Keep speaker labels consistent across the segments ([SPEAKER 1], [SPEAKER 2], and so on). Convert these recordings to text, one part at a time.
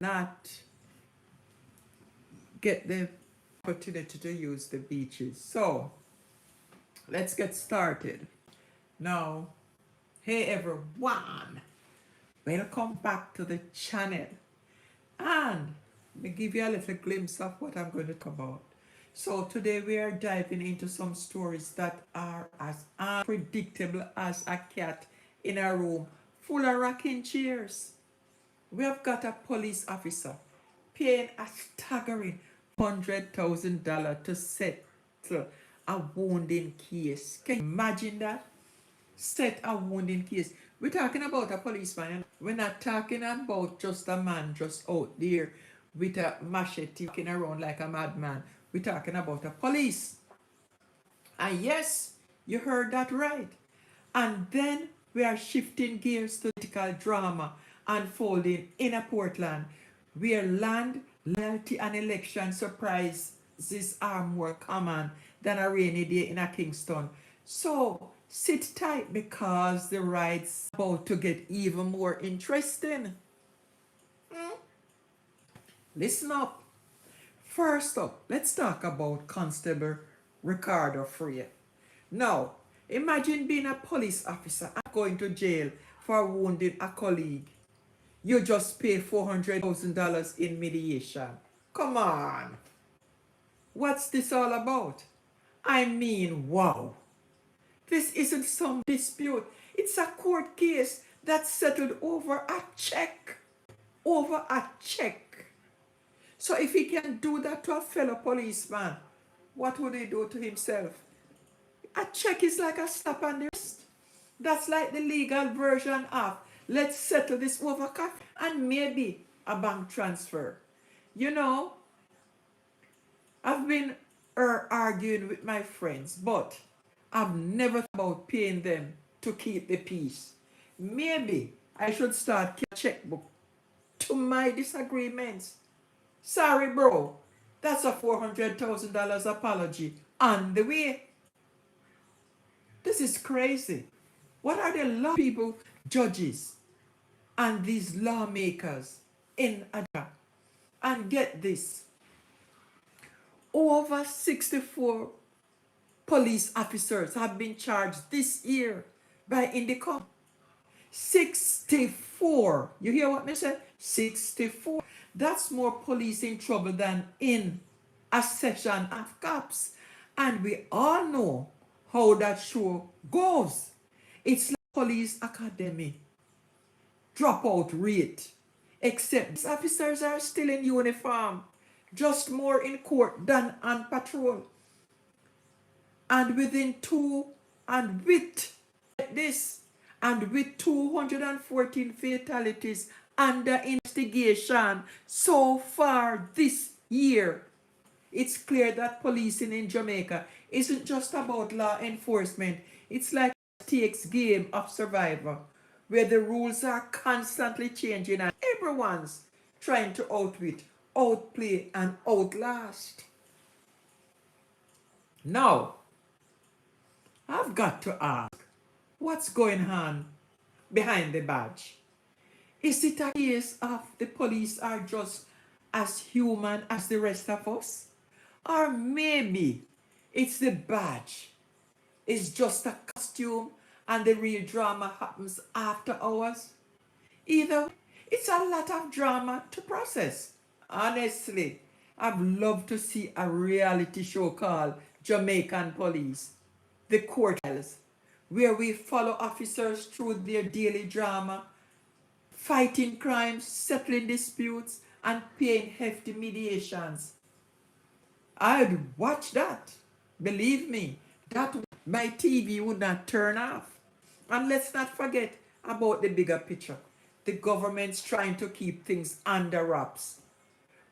[SPEAKER 1] Not get the opportunity to use the beaches. So let's get started. Now, hey everyone, welcome back to the channel. And let me give you a little glimpse of what I'm going to talk about. So today we are diving into some stories that are as unpredictable as a cat in a room full of rocking chairs. We have got a police officer paying a staggering $100,000 to settle a wounding case. Can you imagine that? Set a wounding case. We're talking about a policeman. We're not talking about just a man just out there with a machete walking around like a madman. We're talking about a police. And yes, you heard that right. And then we are shifting gears to political drama unfolding in a Portland, where land, loyalty, and election surprises are more common than a rainy day in a Kingston. So sit tight because the ride's about to get even more interesting. Listen up. First up, let's talk about Constable Ricardo Freya. Now, imagine being a police officer and going to jail for wounding a colleague. You just pay $400,000 in mediation. Come on. What's this all about? I mean, wow. This isn't some dispute. It's a court case that's settled over a check. Over a check. So if he can do that to a fellow policeman, what would he do to himself? A check is like a slap on the wrist. That's like the legal version of let's settle this over cash and maybe a bank transfer. You know, I've been arguing with my friends, but I've never thought about paying them to keep the peace. Maybe I should start keeping a checkbook to my disagreements. Sorry, bro. That's a $400,000 apology on the way. This is crazy. What are the law people, judges, and these lawmakers in Aja? And get this. Over 64 police officers have been charged this year by Indicom. 64. You hear what me say? 64. That's more police in trouble than in a session of cops. And we all know how that show goes. It's like police academy dropout rate. Except these officers are still in uniform. Just more in court than on patrol. And within 2 And with this, and with 214 fatalities under investigation so far this year, it's clear that policing in Jamaica isn't just about law enforcement. It's like a stakes game of survival, where the rules are constantly changing and everyone's trying to outwit, outplay, and outlast. Now, I've got to ask, what's going on behind the badge? Is it a case of the police are just as human as the rest of us? Or maybe it's the badge. It's just a costume and the real drama happens after hours? Either way, it's a lot of drama to process. Honestly, I'd love to see a reality show called Jamaican Police, the court trials, where we follow officers through their daily drama, fighting crimes, settling disputes, and paying hefty mediations. I'd watch that. Believe me, that my TV would not turn off. And let's not forget about the bigger picture. The government's trying to keep things under wraps.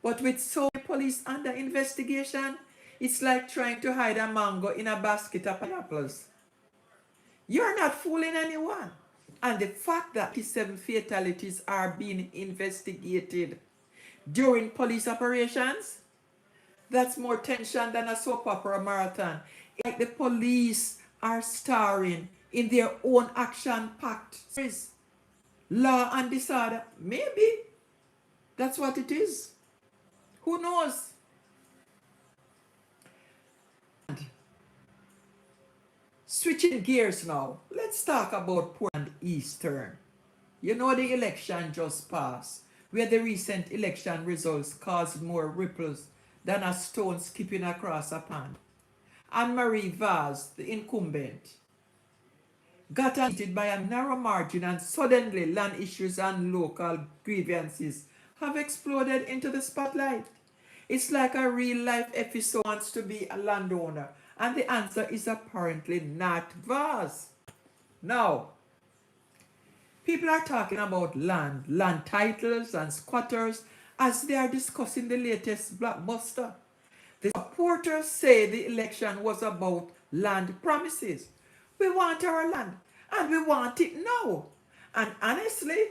[SPEAKER 1] But with so many police under investigation, it's like trying to hide a mango in a basket of pineapples. You're not fooling anyone. And the fact that 57 fatalities are being investigated during police operations, that's more tension than a soap opera marathon. It's like the police are starring in their own action-packed series. Law and disorder. Maybe that's what it is. Who knows? Switching gears now, let's talk about Portland Eastern. You know the election just passed, where the recent election results caused more ripples than a stone skipping across a pond. Anne-Marie Vaz, the incumbent, got defeated by a narrow margin, and suddenly land issues and local grievances have exploded into the spotlight. It's like a real life episode wants to be a landowner, and the answer is apparently not Vaz. Now, people are talking about land titles and squatters as they are discussing the latest blockbuster. The supporters say the election was about land promises. We want our land and we want it now. And honestly,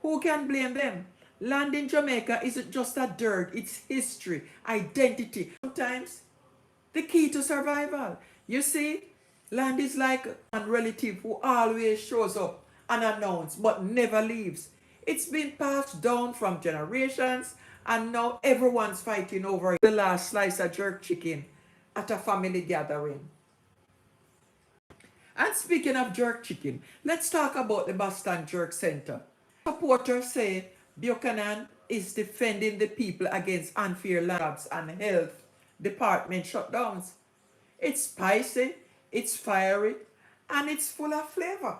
[SPEAKER 1] who can blame them? Land in Jamaica isn't just a dirt, it's history, identity. Sometimes the key to survival. You see, land is like a relative who always shows up unannounced but never leaves. It's been passed down from generations, and now everyone's fighting over the last slice of jerk chicken at a family gathering. And speaking of jerk chicken, let's talk about the Boston Jerk Center. Supporters say Buchanan is defending the people against unfair land grabs and health department shutdowns. It's spicy, it's fiery, and it's full of flavor.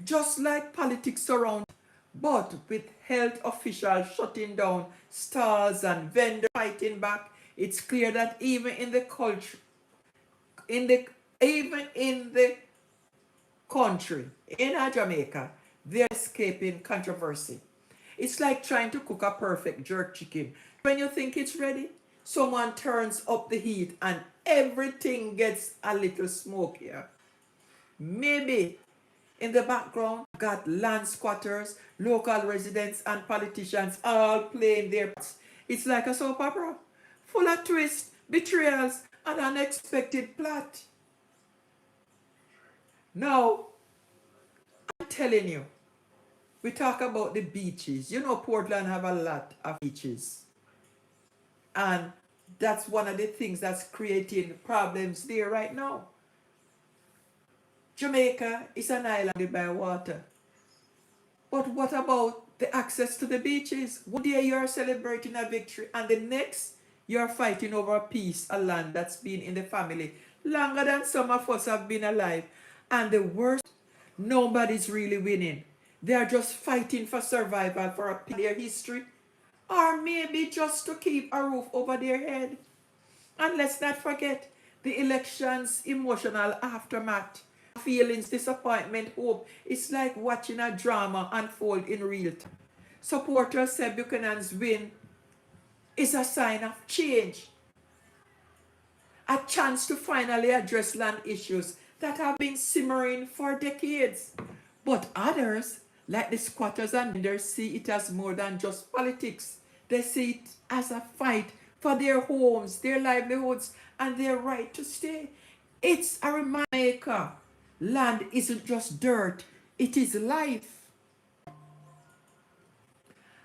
[SPEAKER 1] Just like politics around, but with health officials shutting down stalls and vendors fighting back, it's clear that even in the culture, even in the country, in Jamaica, they're escaping controversy. It's like trying to cook a perfect jerk chicken. When you think it's ready, someone turns up the heat and everything gets a little smokier. Maybe in the background, got land squatters, local residents, and politicians all playing their parts. It's like a soap opera, full of twists, betrayals, and unexpected plot. Now, I'm telling you, we talk about the beaches. You know, Portland have a lot of beaches. And that's one of the things that's creating problems there right now. Jamaica is an island by water. But what about the access to the beaches? One day you are celebrating a victory and the next you are fighting over a piece of land that's been in the family longer than some of us have been alive. And the worst, nobody's really winning. They are just fighting for survival for a piece of their history, or maybe just to keep a roof over their head. And let's not forget the election's emotional aftermath. feelings, disappointment, hope. It's like watching a drama unfold in real time. Supporters say Buchanan's win is a sign of change, a chance to finally address land issues that have been simmering for decades. But others, like the squatters and vendors, see it as more than just politics. They see it as a fight for their homes, their livelihoods, and their right to stay. It's a reminder land isn't just dirt, it is life.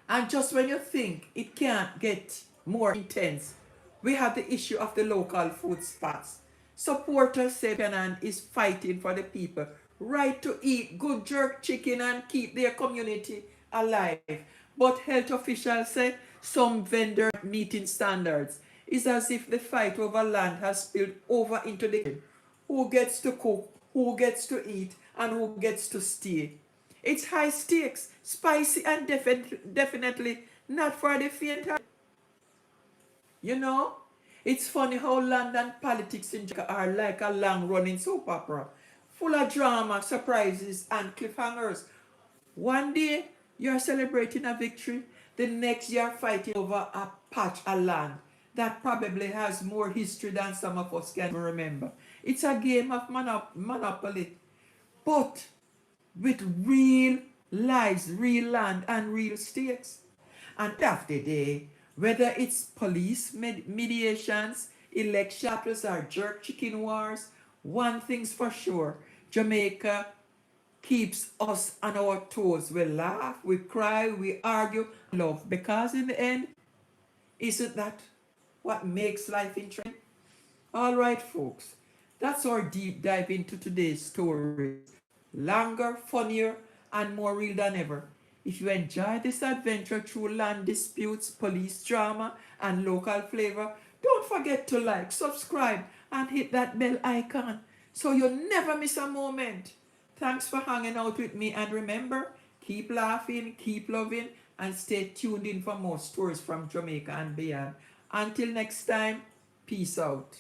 [SPEAKER 1] And just when you think it can't get more intense, we have the issue of the local food spots. Supporters say Buchanan is fighting for the people right to eat good jerk chicken and keep their community alive. But health officials say some vendors meeting standards. It's as if the fight over land has spilled over into the kitchen. Who gets to cook, who gets to eat, and who gets to stay. It's high stakes, spicy, and definitely not for the faint hearted. You know, it's funny how land and politics in Jamaica are like a long running soap opera, full of drama, surprises, and cliffhangers. One day you're celebrating a victory, the next you're fighting over a patch of land that probably has more history than some of us can remember. It's a game of monopoly, but with real lives, real land, and real stakes. And after the day, whether it's police mediations, election battles, or jerk chicken wars, one thing's for sure: Jamaica keeps us on our toes. We laugh, we cry, we argue, love. Because in the end, isn't that what makes life interesting? All right, folks, that's our deep dive into today's story. Longer, funnier, and more real than ever. If you enjoy this adventure through land disputes, police drama, and local flavor, don't forget to like, subscribe, and hit that bell icon so you never miss a moment. Thanks for hanging out with me, and remember, keep laughing, keep loving, and stay tuned in for more stories from Jamaica and beyond. Until next time, peace out.